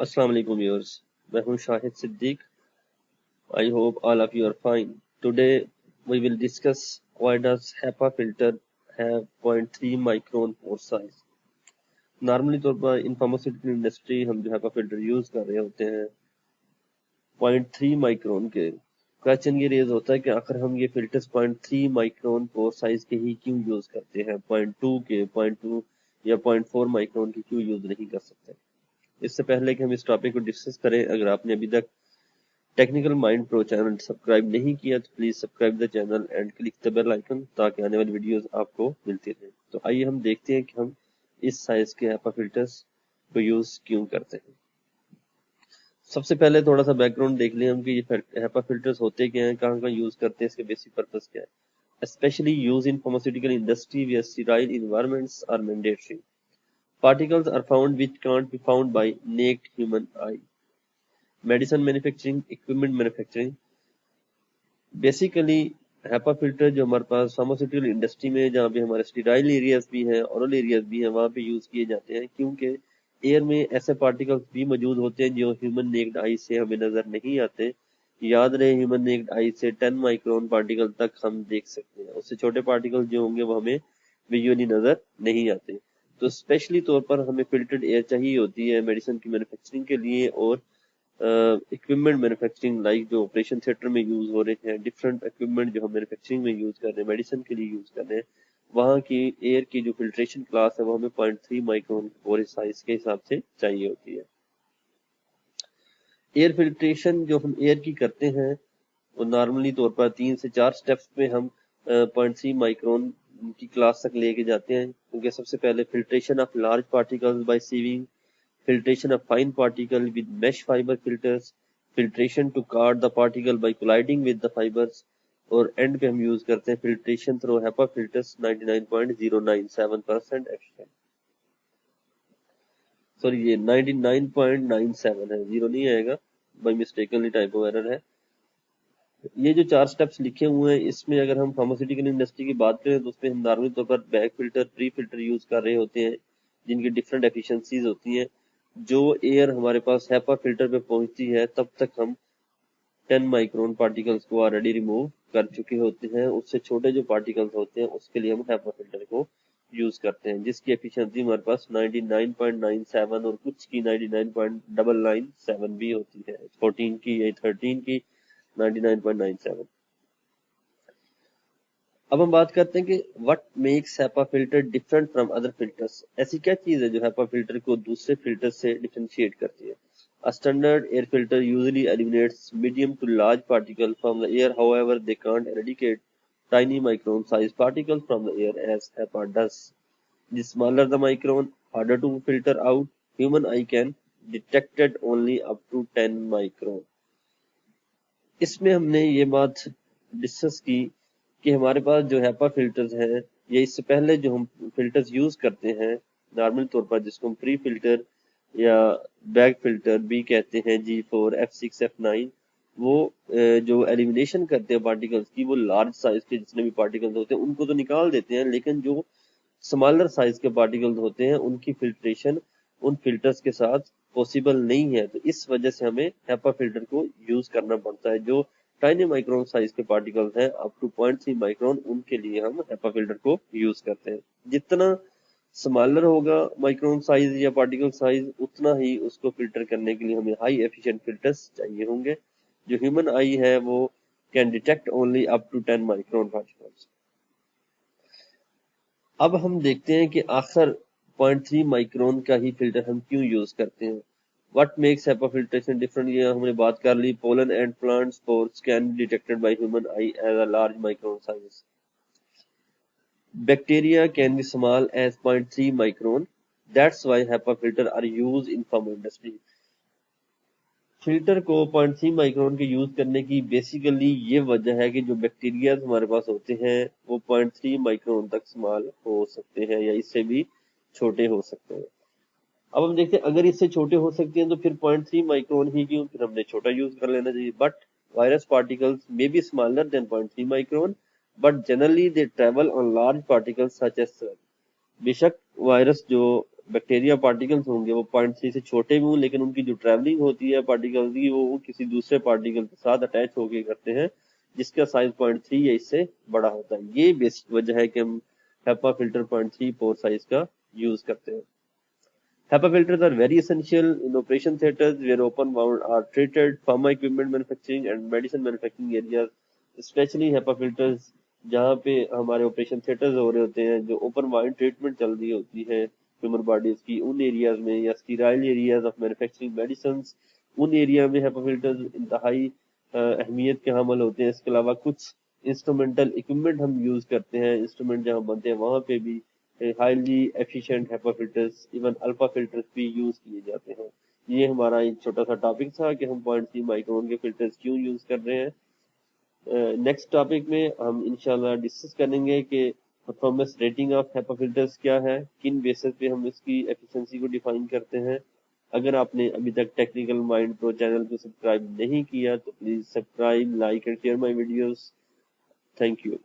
अस्सलाम वालेकुम व्यूअर्स, मैं हूं Shahid Siddiq. I hope all of you are fine. Today we will discuss why does HEPA filter have 0.3 micron pore size. Normally तौर पर in pharmaceutical industry हम जो HEPA फिल्टर यूज कर रहे होते हैं 0.3 माइक्रोन के। क्वेश्चन ये रेज होता है कि आखिर हम ये फिल्टर्स 0.3 माइक्रोन पोर साइज के ही क्यों यूज करते हैं, 0.2 के, 0.2 या 0.4 माइक्रोन के क्यों यूज नहीं कर सकते। इससे पहले कि हम इस टॉपिक को डिस्कस करें, अगर आपने अभी तक technical mind pro channel subscribe नहीं किया तो please subscribe the channel and click the bell icon ताकि आने वाली वीडियोस आपको मिलती रहे। तो आइए हम देखते हैं कि हम इस साइज के HEPA फिल्टर्स को यूज क्यों करते हैं। सबसे पहले थोड़ा सा बैकग्राउंड देख लें हम कि ये HEPA फिल्टर्स होते क्या हैं, कहाँ यूज करते हैं, इसके बेसिक पर्पस क्या है। Especially used in pharmaceutical industry where sterile environments are mandatory. Particles are found which can't be found by naked human eye. Medicine manufacturing, equipment manufacturing, basically HEPA filter जो हमारे पास pharmaceutical industry में, जहाँ पे हमारे sterile areas भी हैं, oral areas भी हैं, वहाँ पे यूज किए जाते हैं क्योंकि एयर में ऐसे पार्टिकल्स भी मौजूद होते हैं जो ह्यूमन नेक्ड आई से हमें नजर नहीं आते। याद रहे, ह्यूमन नेक्ड आई से 10 माइक्रोन पार्टिकल तक हम देख सकते हैं, उससे छोटे पार्टिकल जो होंगे वो हमें विजुअली नजर नहीं आते। तो स्पेशली तौर पर हमें फिल्टर्ड एयर चाहिए होती है मेडिसिन की मैन्युफैक्चरिंग के लिए और इक्विपमेंट मैन्युफैक्चरिंग, लाइक जो ऑपरेशन थिएटर में यूज हो रहे हैं, डिफरेंट इक्विपमेंट जो हम मैन्युफैक्चरिंग में यूज कर रहे हैं, मेडिसिन के लिए यूज कर रहे हैं, वहाँ की एयर की जो फिल्ट्रेशन क्लास है वो हमें 0.3 माइक्रोन पोर साइज के हिसाब से चाहिए होती है। एयर फिल्ट्रेशन जो हम एयर की करते हैं वो नॉर्मली तौर पर 3 से 4 स्टेप्स में हम 0.3 माइक्रोन की क्लास तक लेके जाते हैं, क्योंकि सबसे पहले filtration of large particles by sieving, filtration of fine particle with mesh fiber filters, filtration to card the particle by colliding with the fibers, और एंड पे हम यूज करते हैं filtration through HEPA filters 99.097% efficient. Sorry, ये 99.97 है, zero नहीं आएगा, by mistakenly typo error है। ये जो 4 स्टेप्स लिखे हुए हैं, इसमें अगर हम फार्मास्यूटिकल इंडस्ट्री की बात करें तो उसमें हम नॉर्मली तौर पर back filter, pre filter use कर रहे होते हैं जिनकी डिफरेंट एफिशिएंसीज होती हैं। जो एयर हमारे पास HEPA फिल्टर पे पहुंचती है तब तक हम 10 माइक्रोन पार्टिकल्स को ऑलरेडी रिमूव कर चुके होते हैं। उससे छोटे जो पार्टिकल्स होते हैं उसके लिए हम HEPA फिल्टर को यूज करते हैं, जिसकी एफिशिएंसी हमारे पास 99.97 और कुछ की 99.997 भी होती है, 14 की या 13 की 99.97। अब हम बात करते हैं कि what makes HEPA filter different from other filters. ऐसी क्या चीज है जो HEPA फिल्टर को दूसरे फिल्टर से डिफरेंशिएट करती है। A standard air filter usually eliminates medium to large particles from the air, however they can't eradicate tiny micron sized particles from the air as HEPA does. The smaller the micron, harder to filter out. Human eye can detect it only up to 10 micron. इसमें हमने ये बात discuss की कि हमारे पास जो HEPA filters हैं, या इससे पहले जो हम फिल्टर्स यूज करते हैं नॉर्मल तौर पर, जिसको हम प्री फिल्टर या बैग फिल्टर भी कहते हैं, G4, F6, F9, वो जो एलिमिनेशन करते हैं पार्टिकल्स की, वो लार्ज साइज के जितने भी पार्टिकल्स होते हैं उनको तो निकाल देते हैं, लेकिन जो स्मॉलर साइज के पार्टिकल्स होते हैं उनकी फिल्ट्रेशन उन फिल्टर्स के साथ पॉसिबल नहीं है। तो इस वजह से हमें HEPA फिल्टर को यूज करना पड़ता है। जो टाइनी माइक्रोन साइज के पार्टिकल्स हैं अप टू 0.3 माइक्रोन, उनके लिए हम HEPA फिल्टर को यूज करते हैं। जितना स्मॉलर होगा माइक्रोन साइज या पार्टिकल साइज, उतना ही उसको फिल्टर करने के लिए हमें हाई एफिशिएंट फिल्टर्स चाहिए होंगे। जो ह्यूमन आई है वो can detect only up to 10 micron particles. अब हम देखते हैं कि आखिर 0.3 माइक्रोन का ही फिल्टर हम क्यों यूज करते हैं। What makes HEPA filtration different? ये हमने बात कर ली। Pollen and plant spores can be detected by human eye as a large micron size. Bacteria can be small as 0.3 micron. That's why HEPA filter are used in pharma industry. Filter को 0.3 micron के use करने की basically ये वजह है कि जो bacteria हमारे पास होते हैं वो 0.3 माइक्रोन तक स्मॉल हो सकते हैं या इससे भी छोटे हो सकते हैं। अब हम देखते हैं, अगर इससे छोटे हो सकते हैं तो फिर 0.3 माइक्रोन ही क्यों, फिर हमने छोटा यूज कर लेना चाहिए। But virus particles may be smaller than 0.3 micron, but generally they travel on large particles such as. बेशक वायरस जो बैक्टीरिया पार्टिकल्स होंगे वो 0.3 से छोटे भी हों, लेकिन उनकी जो ट्रैवलिंग होती है पार्टिकल्स की वो किसी दूसरे पार्टिकल के साथ अटैच होके करते हैं, जिसका साइज 0.3 या इससे बड़ा होता है। ये बेसिक वजह है कि हम HEPA फिल्टर 0.3 पोर साइज का यूज करते हैं। HEPA filters are very essential in operation theaters where open wound are treated, pharma equipment manufacturing and medicine manufacturing areas, especially HEPA filters जहाँ पे हमारे ऑपरेशन थिएटर्स हो रहे होते हैं, जो ओपन वाइंड ट्रीटमेंट चल रही होती है ह्यूमन बॉडीज की, उन एरियाज में, या sterile areas of manufacturing medicine, उन एरिया में HEPA फिल्टर्स इंतहाई अहमियत के हामिल होते हैं। इसके अलावा कुछ इंस्ट्रूमेंटल इक्विपमेंट हम यूज करते हैं, इंस्ट्रूमेंट जहाँ बनते हैं वहाँ पे भी highly efficient HEPA filters, even alpha filters भी यूज किए जाते हैं। ये हमारा एक छोटा सा टॉपिक था कि हम 0.3 माइक्रोन के फिल्टर्स क्यों यूज कर रहे हैं। नेक्स्ट टॉपिक में हम इंशाल्लाह डिस्कस करेंगे कि performance rating of HEPA filters क्या है, किन बेसिस पे हम इसकी एफिशिएंसी को डिफाइन करते हैं। अगर आपने अभी तक टेक्निकल माइंड प्रो चैनल को सब्सक्राइब नहीं किया तो please subscribe, like and share my videos. Thank you.